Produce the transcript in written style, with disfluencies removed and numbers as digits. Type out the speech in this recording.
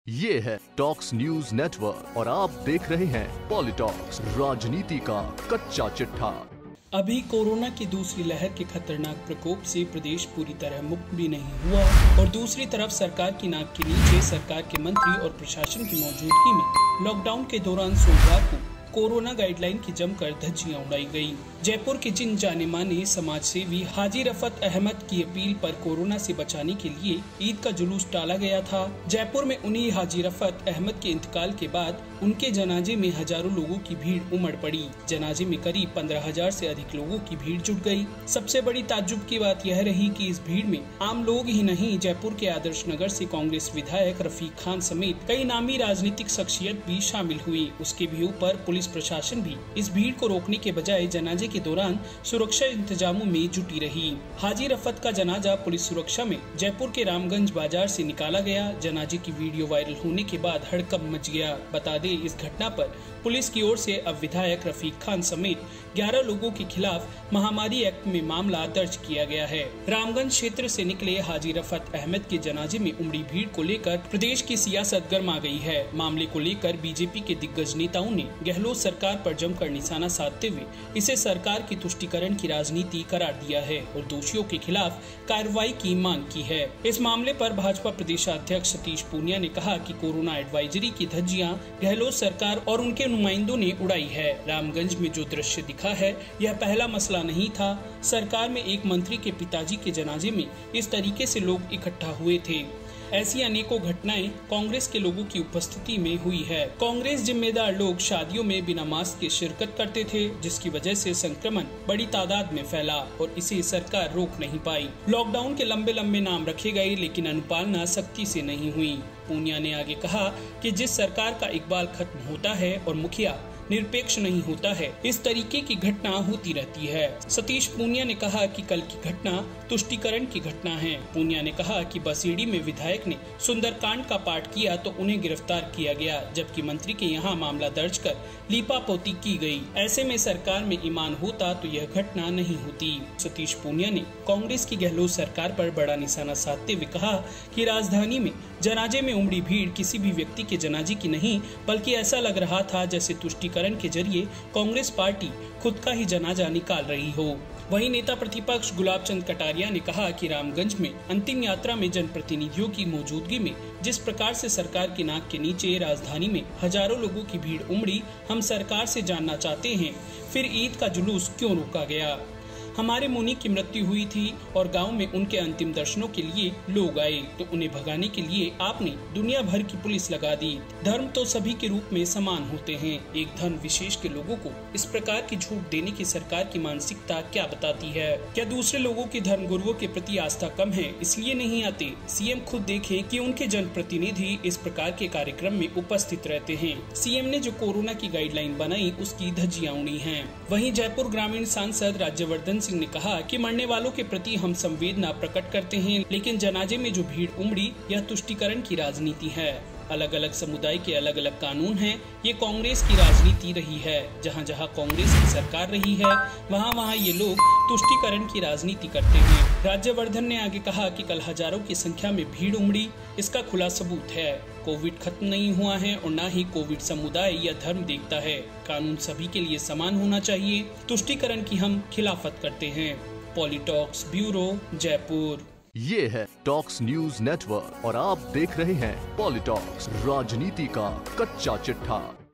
ये है talks news network और आप देख रहे हैं पॉलिटॉक्स, राजनीति का कच्चा चिट्ठा। अभी कोरोना की दूसरी लहर के खतरनाक प्रकोप से प्रदेश पूरी तरह मुक्त भी नहीं हुआ और दूसरी तरफ सरकार की नाक के नीचे सरकार के मंत्री और प्रशासन की मौजूदगी में लॉकडाउन के दौरान सोमवार को कोरोना गाइडलाइन की जमकर धज्जियां उड़ाई गई। जयपुर के जिन जाने माने समाज सेवी हाजी रफत अहमद की अपील पर कोरोना से बचाने के लिए ईद का जुलूस टाला गया था। जयपुर में उन्हीं हाजी रफत अहमद के इंतकाल के बाद उनके जनाजे में हजारों लोगों की भीड़ उमड़ पड़ी। जनाजे में करीब 15,000 से अधिक लोगों की भीड़ जुट गई। सबसे बड़ी ताज्जुब की बात यह रही कि इस भीड़ में आम लोग ही नहीं, जयपुर के आदर्श नगर से कांग्रेस विधायक रफीक खान समेत कई नामी राजनीतिक शख्सियत भी शामिल हुई। उसके भी ऊपर पुलिस प्रशासन भी इस भीड़ को रोकने के बजाय जनाजे के दौरान सुरक्षा इंतजामों में जुटी रही। हाजी रफत का जनाजा पुलिस सुरक्षा में जयपुर के रामगंज बाजार से निकाला गया। जनाजे की वीडियो वायरल होने के बाद हड़कंप मच गया। बता दें, इस घटना पर पुलिस की ओर से अब विधायक रफीक खान समेत 11 लोगों के खिलाफ महामारी एक्ट में मामला दर्ज किया गया है। रामगंज क्षेत्र से निकले हाजी रफत अहमद के जनाजे में उमड़ी भीड़ को लेकर प्रदेश की सियासत गर्मा गई है। मामले को लेकर बीजेपी के दिग्गज नेताओं ने गहलोत सरकार पर जमकर निशाना साधते हुए इसे सरकार की तुष्टीकरण की राजनीति करार दिया है और दोषियों के खिलाफ कार्रवाई की मांग की है। इस मामले पर भाजपा प्रदेशाध्यक्ष सतीश पूनिया ने कहा कि कोरोना एडवाइजरी की धज्जियां गहलोत सरकार और उनके नुमाइंदों ने उड़ाई है। रामगंज में जो दृश्य दिखा है, यह पहला मसला नहीं था। सरकार में एक मंत्री के पिताजी के जनाजे में इस तरीके से लोग इकट्ठा हुए थे। ऐसी अनेकों घटनाएं कांग्रेस के लोगों की उपस्थिति में हुई है। कांग्रेस जिम्मेदार लोग शादियों में बिना मास्क के शिरकत करते थे, जिसकी वजह से संक्रमण बड़ी तादाद में फैला और इसे सरकार रोक नहीं पाई। लॉकडाउन के लंबे लंबे नाम रखे गए, लेकिन अनुपालना सख्ती से नहीं हुई। पूनिया ने आगे कहा कि जिस सरकार का इकबाल खत्म होता है और मुखिया निरपेक्ष नहीं होता है, इस तरीके की घटना होती रहती है। सतीश पूनिया ने कहा कि कल की घटना तुष्टीकरण की घटना है। पूनिया ने कहा कि बसेड़ी में विधायक ने सुंदरकांड का पाठ किया तो उन्हें गिरफ्तार किया गया, जबकि मंत्री के यहाँ मामला दर्ज कर लीपापोती की गई। ऐसे में सरकार में ईमान होता तो यह घटना नहीं होती। सतीश पूनिया ने कांग्रेस की गहलोत सरकार पर बड़ा निशाना साधते हुए कहा कि राजधानी में जनाजे में उमड़ी भीड़ किसी भी व्यक्ति के जनाजे की नहीं, बल्कि ऐसा लग रहा था जैसे तुष्टीकरण के जरिए कांग्रेस पार्टी खुद का ही जनाजा निकाल रही हो। वहीं नेता प्रतिपक्ष गुलाब चंद कटारिया ने कहा कि रामगंज में अंतिम यात्रा में जनप्रतिनिधियों की मौजूदगी में जिस प्रकार से सरकार की नाक के नीचे राजधानी में हजारों लोगों की भीड़ उमड़ी, हम सरकार से जानना चाहते हैं फिर ईद का जुलूस क्यों रोका गया। हमारे मुनि की मृत्यु हुई थी और गांव में उनके अंतिम दर्शनों के लिए लोग आए, तो उन्हें भगाने के लिए आपने दुनिया भर की पुलिस लगा दी। धर्म तो सभी के रूप में समान होते हैं। एक धर्म विशेष के लोगों को इस प्रकार की छूट देने की सरकार की मानसिकता क्या बताती है? क्या दूसरे लोगों की धर्म गुरुओं के प्रति आस्था कम है, इसलिए नहीं आते? सीएम खुद देखें कि उनके जनप्रतिनिधि इस प्रकार के कार्यक्रम में उपस्थित रहते हैं। सीएम ने जो कोरोना की गाइडलाइन बनाई, उसकी धज्जियां उड़ी हैं। वहीं जयपुर ग्रामीण सांसद राज्यवर्धन सिंह ने कहा कि मरने वालों के प्रति हम संवेदना प्रकट करते हैं, लेकिन जनाजे में जो भीड़ उमड़ी, यह तुष्टीकरण की राजनीति है। अलग अलग समुदाय के अलग अलग कानून हैं। ये कांग्रेस की राजनीति रही है। जहाँ जहाँ कांग्रेस की सरकार रही है, वहाँ वहाँ ये लोग तुष्टीकरण की राजनीति करते हैं। राज्यवर्धन ने आगे कहा कि कल हजारों की संख्या में भीड़ उमड़ी, इसका खुला सबूत है। कोविड खत्म नहीं हुआ है और न ही कोविड समुदाय या धर्म देखता है। कानून सभी के लिए समान होना चाहिए। तुष्टीकरण की हम खिलाफत करते हैं। पॉलिटॉक्स ब्यूरो, जयपुर। ये है टॉक्स न्यूज नेटवर्क और आप देख रहे हैं पॉलिटॉक्स, राजनीति का कच्चा चिट्ठा।